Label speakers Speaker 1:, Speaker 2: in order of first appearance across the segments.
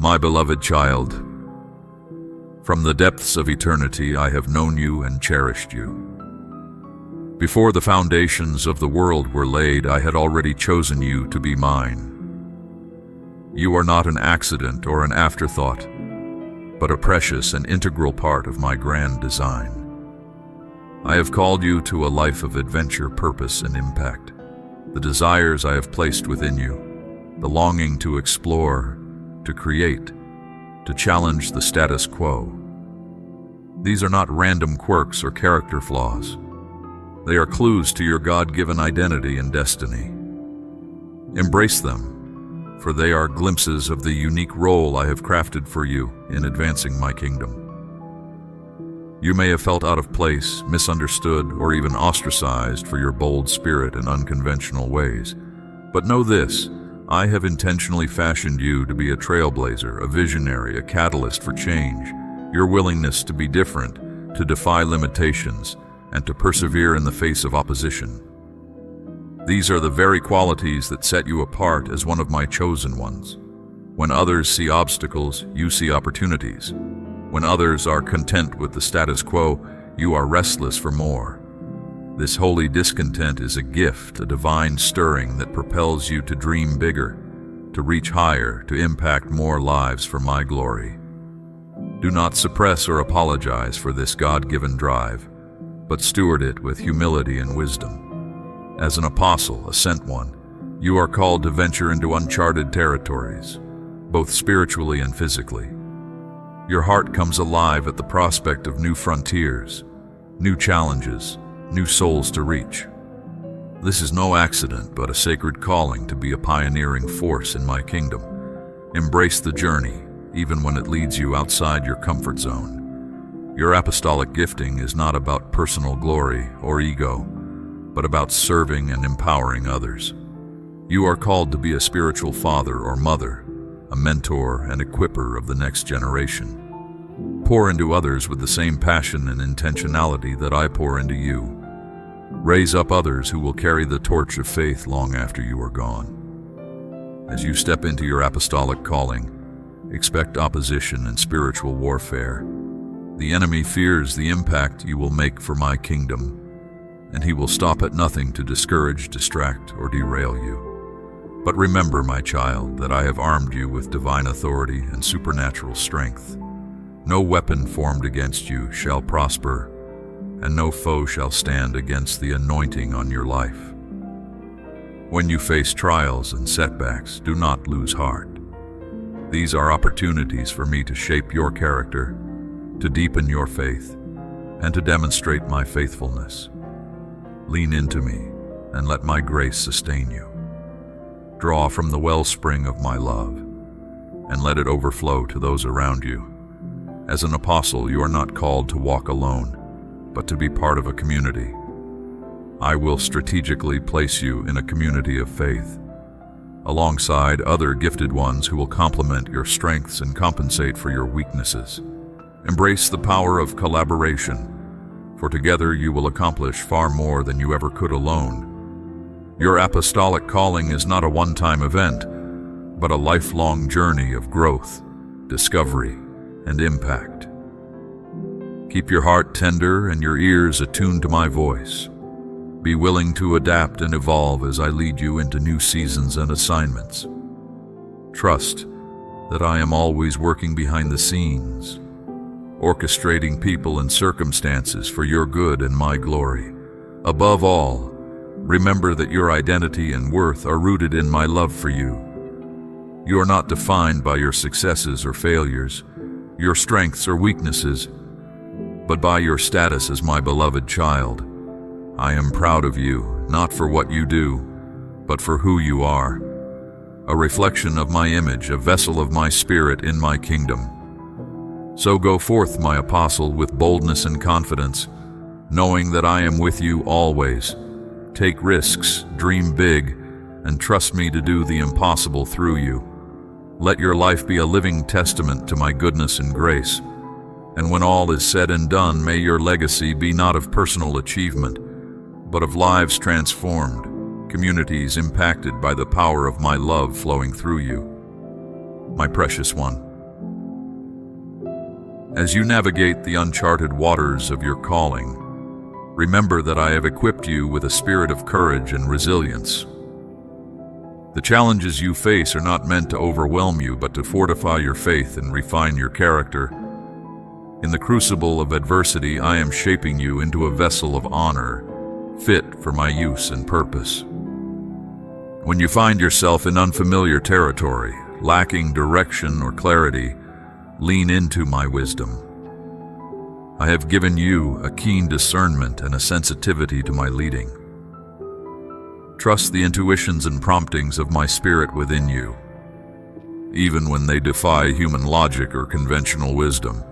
Speaker 1: My beloved child, from the depths of eternity I have known you and cherished you. Before the foundations of the world were laid, I had already chosen you to be mine. You are not an accident or an afterthought, but a precious and integral part of my grand design. I have called you to a life of adventure, purpose, and impact. The desires I have placed within you, the longing to explore, to create, to challenge the status quo. These are not random quirks or character flaws. They are clues to your God-given identity and destiny. Embrace them, for they are glimpses of the unique role I have crafted for you in advancing my kingdom. You may have felt out of place, misunderstood, or even ostracized for your bold spirit and unconventional ways. But know this, I have intentionally fashioned you to be a trailblazer, a visionary, a catalyst for change. Your willingness to be different, to defy limitations, and to persevere in the face of opposition. These are the very qualities that set you apart as one of my chosen ones. When others see obstacles, you see opportunities. When others are content with the status quo, you are restless for more. This holy discontent is a gift, a divine stirring that propels you to dream bigger, to reach higher, to impact more lives for my glory. Do not suppress or apologize for this God-given drive, but steward it with humility and wisdom. As an apostle, a sent one, you are called to venture into uncharted territories, both spiritually and physically. Your heart comes alive at the prospect of new frontiers, new challenges, new souls to reach. This is no accident, but a sacred calling to be a pioneering force in my kingdom. Embrace the journey, even when it leads you outside your comfort zone. Your apostolic gifting is not about personal glory or ego, but about serving and empowering others. You are called to be a spiritual father or mother, a mentor and equipper of the next generation. Pour into others with the same passion and intentionality that I pour into you. Raise up others who will carry the torch of faith long after you are gone. As you step into your apostolic calling, expect opposition and spiritual warfare. The enemy fears the impact you will make for my kingdom, and he will stop at nothing to discourage, distract, or derail you. But remember, my child, that I have armed you with divine authority and supernatural strength. No weapon formed against you shall prosper, and no foe shall stand against the anointing on your life. When you face trials and setbacks, do not lose heart. These are opportunities for me to shape your character, to deepen your faith, and to demonstrate my faithfulness. Lean into me and let my grace sustain you. Draw from the wellspring of my love and let it overflow to those around you. As an apostle, you are not called to walk alone, but to be part of a community. I will strategically place you in a community of faith, alongside other gifted ones who will complement your strengths and compensate for your weaknesses. Embrace the power of collaboration, for together you will accomplish far more than you ever could alone. Your apostolic calling is not a one-time event, but a lifelong journey of growth, discovery, and impact. Keep your heart tender and your ears attuned to my voice. Be willing to adapt and evolve as I lead you into new seasons and assignments. Trust that I am always working behind the scenes, orchestrating people and circumstances for your good and my glory. Above all, remember that your identity and worth are rooted in my love for you. You are not defined by your successes or failures, your strengths or weaknesses, but by your status as my beloved child. I am proud of you, not for what you do, but for who you are. A reflection of my image, a vessel of my spirit in my kingdom. So go forth, my apostle, with boldness and confidence, knowing that I am with you always. Take risks, dream big, and trust me to do the impossible through you. Let your life be a living testament to my goodness and grace. And when all is said and done, may your legacy be not of personal achievement, but of lives transformed, communities impacted by the power of my love flowing through you. My precious one, As you navigate the uncharted waters of your calling, remember that I have equipped you with a spirit of courage and resilience. The challenges you face are not meant to overwhelm you, but to fortify your faith and refine your character. In the crucible of adversity, I am shaping you into a vessel of honor, fit for my use and purpose. When you find yourself in unfamiliar territory, lacking direction or clarity, lean into my wisdom. I have given you a keen discernment and a sensitivity to my leading. Trust the intuitions and promptings of my spirit within you, even when they defy human logic or conventional wisdom.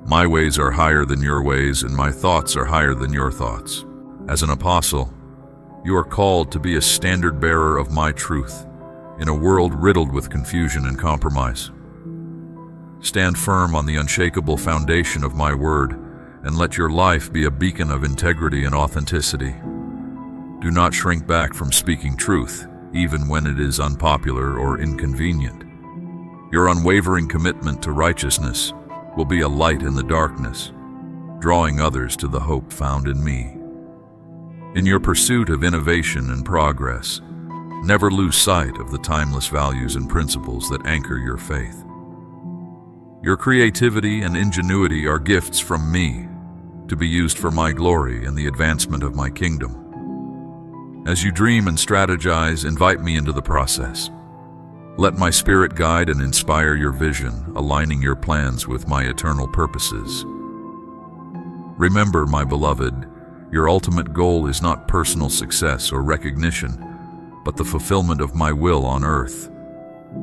Speaker 1: My ways are higher than your ways, and my thoughts are higher than your thoughts. As an apostle, you are called to be a standard bearer of my truth in a world riddled with confusion and compromise. Stand firm on the unshakable foundation of my word, and let your life be a beacon of integrity and authenticity. Do not shrink back from speaking truth, even when it is unpopular or inconvenient. Your unwavering commitment to righteousness will be a light in the darkness, drawing others to the hope found in me. In your pursuit of innovation and progress, never lose sight of the timeless values and principles that anchor your faith. Your creativity and ingenuity are gifts from me, to be used for my glory and the advancement of my kingdom. As you dream and strategize, invite me into the process. Let my spirit guide and inspire your vision, aligning your plans with my eternal purposes. Remember, my beloved, your ultimate goal is not personal success or recognition, but the fulfillment of my will on earth.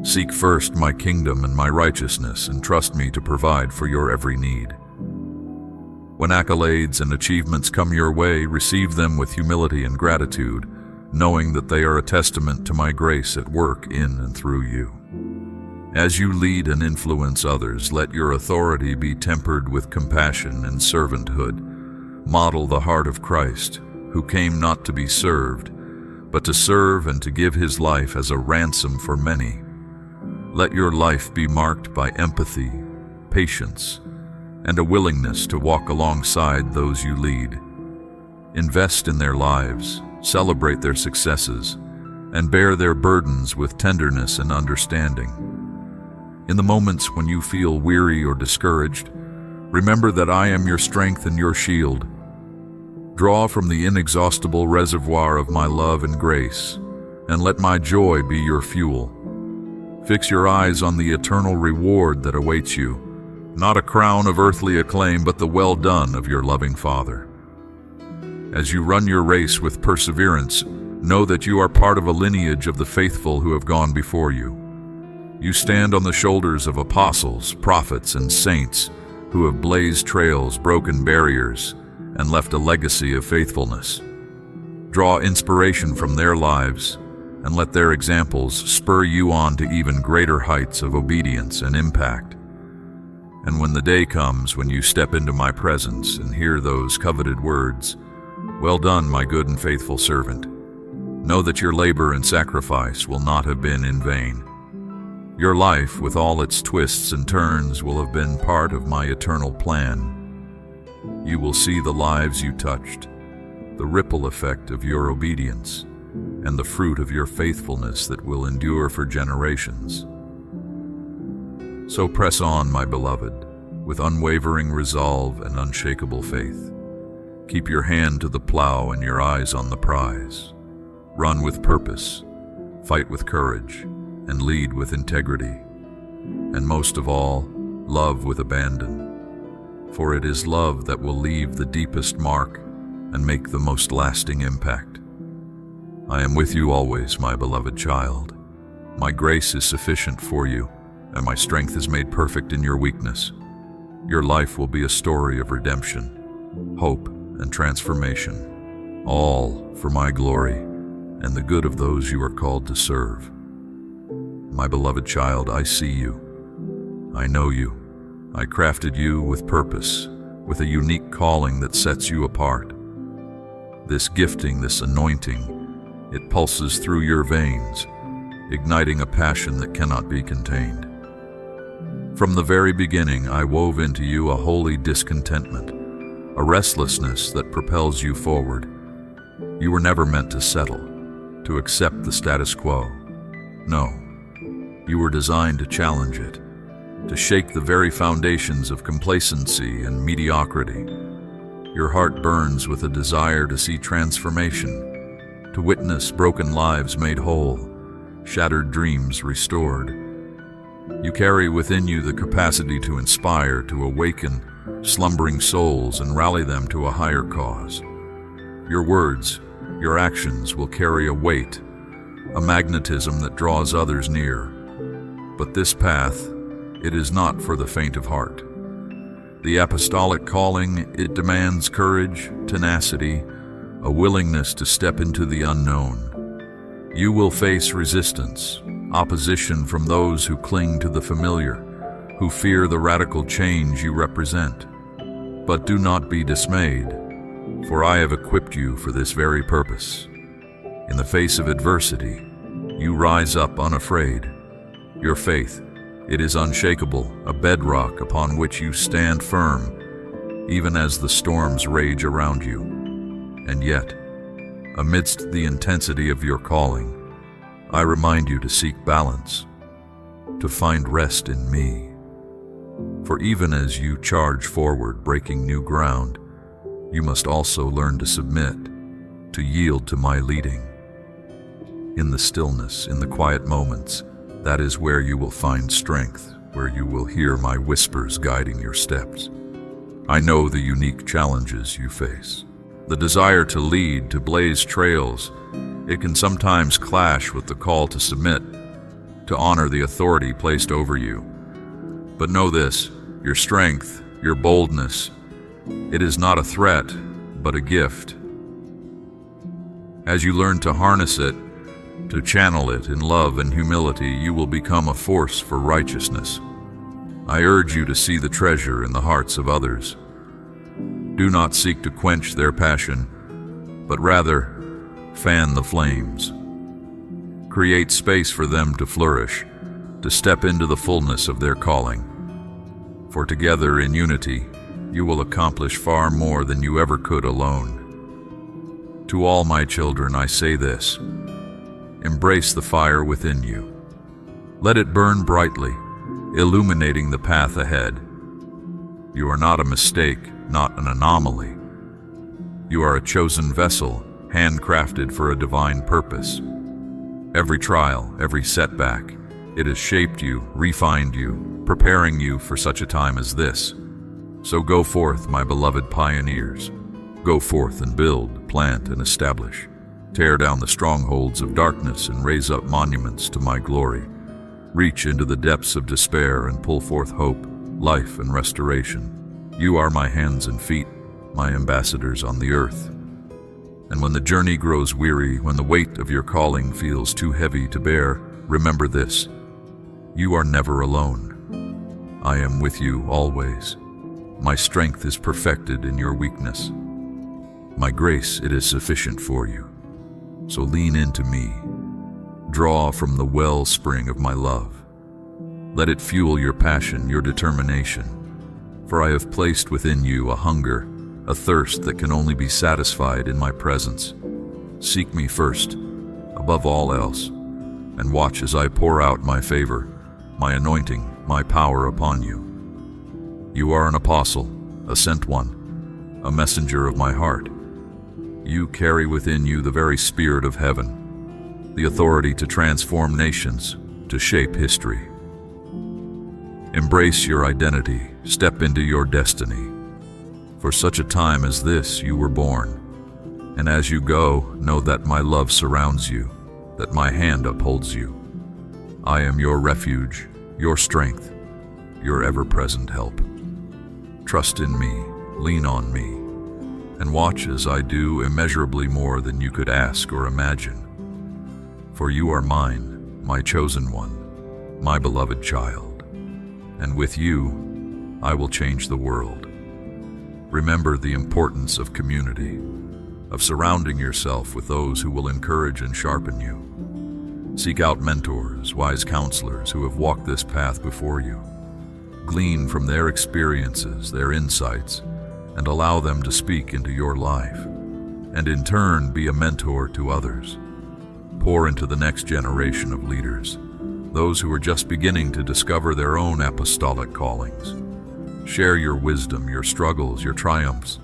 Speaker 1: Seek first my kingdom and my righteousness, and trust me to provide for your every need. When accolades and achievements come your way, receive them with humility and gratitude, knowing that they are a testament to my grace at work in and through you. As you lead and influence others, let your authority be tempered with compassion and servanthood. Model the heart of Christ, who came not to be served, but to serve and to give his life as a ransom for many. Let your life be marked by empathy, patience, and a willingness to walk alongside those you lead. Invest in their lives, celebrate their successes, and bear their burdens with tenderness and understanding. In the moments when you feel weary or discouraged, remember that I am your strength and your shield. Draw from the inexhaustible reservoir of my love and grace, and let my joy be your fuel. Fix your eyes on the eternal reward that awaits you, not a crown of earthly acclaim, but the well done of your loving Father. As you run your race with perseverance, know that you are part of a lineage of the faithful who have gone before you. You stand on the shoulders of apostles, prophets, and saints who have blazed trails, broken barriers, and left a legacy of faithfulness. Draw inspiration from their lives, and let their examples spur you on to even greater heights of obedience and impact. And when the day comes when you step into my presence and hear those coveted words, "Well done, my good and faithful servant," know that your labor and sacrifice will not have been in vain. Your life, with all its twists and turns, will have been part of my eternal plan. You will see the lives you touched, the ripple effect of your obedience, and the fruit of your faithfulness that will endure for generations. So press on, my beloved, with unwavering resolve and unshakable faith. Keep your hand to the plow and your eyes on the prize. Run with purpose, fight with courage, and lead with integrity. And most of all, love with abandon. For it is love that will leave the deepest mark and make the most lasting impact. I am with you always, my beloved child. My grace is sufficient for you, and my strength is made perfect in your weakness. Your life will be a story of redemption, hope, and transformation, all for my glory and the good of those you are called to serve. My beloved child, I see you. I know you. I crafted you with purpose, with a unique calling that sets you apart. This gifting, this anointing, it pulses through your veins, igniting a passion that cannot be contained. From the very beginning, I wove into you a holy discontentment, a restlessness that propels you forward. You were never meant to settle, to accept the status quo. No, you were designed to challenge it, to shake the very foundations of complacency and mediocrity. Your heart burns with a desire to see transformation, to witness broken lives made whole, shattered dreams restored. You carry within you the capacity to inspire, to awaken slumbering souls and rally them to a higher cause. Your words, your actions will carry a weight, a magnetism that draws others near. But this path, it is not for the faint of heart. The apostolic calling, it demands courage, tenacity, a willingness to step into the unknown. You will face resistance, opposition from those who cling to the familiar, who fear the radical change you represent. But do not be dismayed, for I have equipped you for this very purpose. In the face of adversity, you rise up unafraid. Your faith, it is unshakable, a bedrock upon which you stand firm, even as the storms rage around you. And yet, amidst the intensity of your calling, I remind you to seek balance, to find rest in me. For even as you charge forward, breaking new ground, you must also learn to submit, to yield to my leading. In the stillness, in the quiet moments, that is where you will find strength, where you will hear my whispers guiding your steps. I know the unique challenges you face. The desire to lead, to blaze trails, it can sometimes clash with the call to submit, to honor the authority placed over you. But know this, your strength, your boldness, it is not a threat, but a gift. As you learn to harness it, to channel it in love and humility, you will become a force for righteousness. I urge you to see the treasure in the hearts of others. Do not seek to quench their passion, but rather fan the flames. Create space for them to flourish, to step into the fullness of their calling. For together in unity, you will accomplish far more than you ever could alone. To all my children, I say this: embrace the fire within you. Let it burn brightly, illuminating the path ahead. You are not a mistake, not an anomaly. You are a chosen vessel, handcrafted for a divine purpose. Every trial, every setback, it has shaped you, refined you, preparing you for such a time as this. So go forth, my beloved pioneers. Go forth and build, plant, and establish. Tear down the strongholds of darkness and raise up monuments to my glory. Reach into the depths of despair and pull forth hope, life, and restoration. You are my hands and feet, my ambassadors on the earth. And when the journey grows weary, when the weight of your calling feels too heavy to bear, remember this: you are never alone. I am with you always. My strength is perfected in your weakness. My grace, it is sufficient for you. So lean into me. Draw from the wellspring of my love. Let it fuel your passion, your determination. For I have placed within you a hunger, a thirst that can only be satisfied in my presence. Seek me first, above all else, and watch as I pour out my favor, my anointing, my power upon you. You are an apostle, a sent one, a messenger of my heart. You carry within you the very spirit of heaven, the authority to transform nations, to shape history. Embrace your identity, step into your destiny. For such a time as this you were born, and as you go, know that my love surrounds you, that my hand upholds you. I am your refuge, your strength, your ever-present help. Trust in me, lean on me, and watch as I do immeasurably more than you could ask or imagine. For you are mine, my chosen one, my beloved child, and with you, I will change the world. Remember the importance of community, of surrounding yourself with those who will encourage and sharpen you. Seek out mentors, wise counselors who have walked this path before you. Glean from their experiences, their insights, and allow them to speak into your life, and in turn be a mentor to others. Pour into the next generation of leaders, those who are just beginning to discover their own apostolic callings. Share your wisdom, your struggles, your triumphs.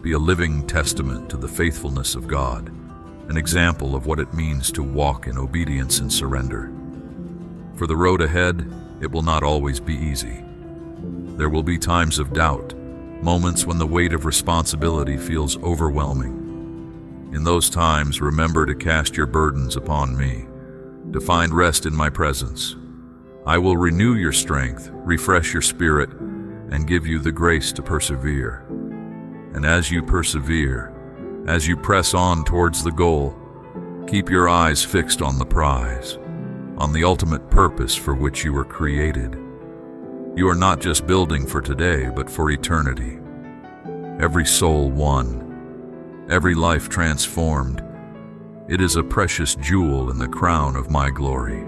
Speaker 1: Be a living testament to the faithfulness of God, an example of what it means to walk in obedience and surrender. For the road ahead, it will not always be easy. There will be times of doubt, moments when the weight of responsibility feels overwhelming. In those times, remember to cast your burdens upon me, to find rest in my presence. I will renew your strength, refresh your spirit, and give you the grace to persevere. And as you persevere, as you press on towards the goal, keep your eyes fixed on the prize, on the ultimate purpose for which you were created. You are not just building for today, but for eternity. Every soul won, every life transformed, it is a precious jewel in the crown of my glory.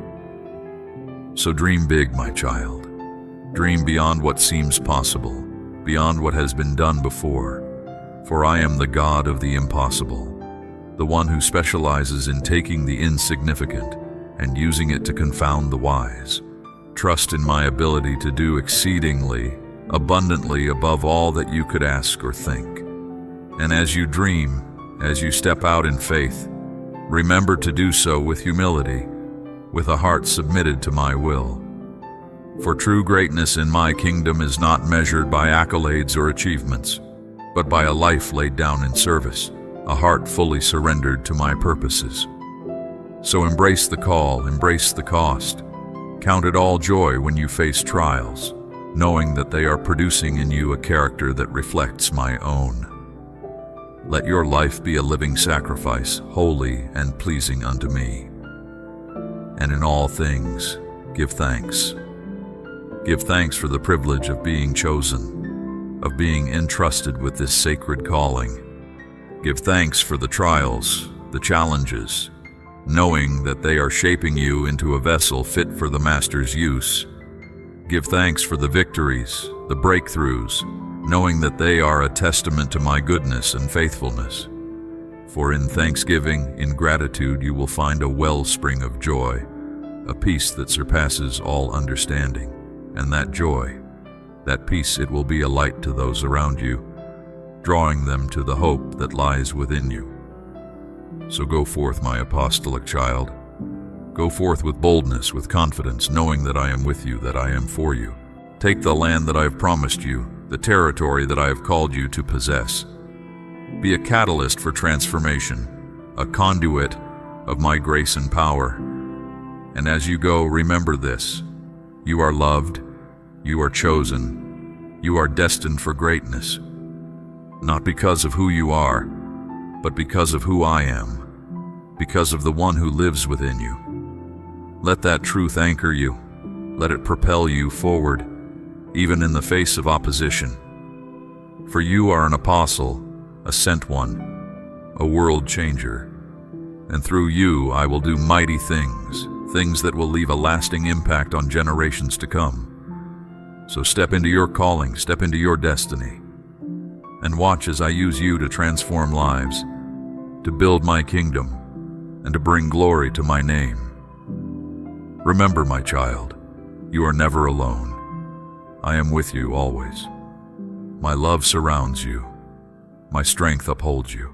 Speaker 1: So dream big, my child. Dream beyond what seems possible, beyond what has been done before. For I am the God of the impossible, the one who specializes in taking the insignificant and using it to confound the wise. Trust in my ability to do exceedingly, abundantly above all that you could ask or think. And as you dream, as you step out in faith, remember to do so with humility, with a heart submitted to my will. For true greatness in my kingdom is not measured by accolades or achievements, but by a life laid down in service, a heart fully surrendered to my purposes. So embrace the call, embrace the cost. Count it all joy when you face trials, knowing that they are producing in you a character that reflects my own. Let your life be a living sacrifice, holy and pleasing unto me. And in all things, give thanks. Give thanks for the privilege of being chosen, of being entrusted with this sacred calling. Give thanks for the trials, the challenges, knowing that they are shaping you into a vessel fit for the Master's use. Give thanks for the victories, the breakthroughs, knowing that they are a testament to my goodness and faithfulness. For in thanksgiving, in gratitude, you will find a wellspring of joy, a peace that surpasses all understanding. And that joy, that peace, it will be a light to those around you, drawing them to the hope that lies within you. So go forth, my apostolic child. Go forth with boldness, with confidence, knowing that I am with you, that I am for you. Take the land that I have promised you, the territory that I have called you to possess. Be a catalyst for transformation, a conduit of my grace and power. And as you go, remember this: you are loved, you are chosen, you are destined for greatness, not because of who you are, but because of who I am, because of the one who lives within you. Let that truth anchor you. Let it propel you forward, even in the face of opposition. For you are an apostle, a sent one, a world changer. And through you I will do mighty things, things that will leave a lasting impact on generations to come. So step into your calling, step into your destiny, and watch as I use you to transform lives, to build my kingdom, and to bring glory to my name. Remember, my child, you are never alone. I am with you always. My love surrounds you. My strength upholds you.